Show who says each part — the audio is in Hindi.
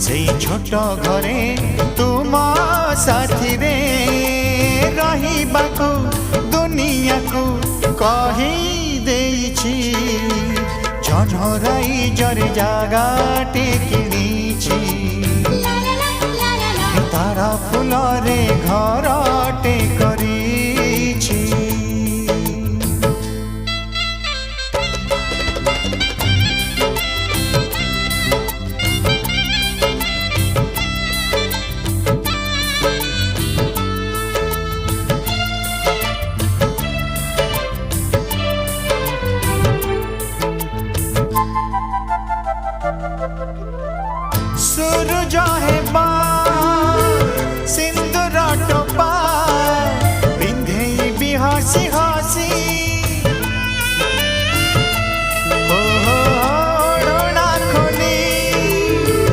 Speaker 1: से छोट घरे तुम साथी रे रहिबाकू दुनिया को कही देइछि झनराई जरे जागाटे किनिछि तारा फूल रे घरटे करिछि। सूरज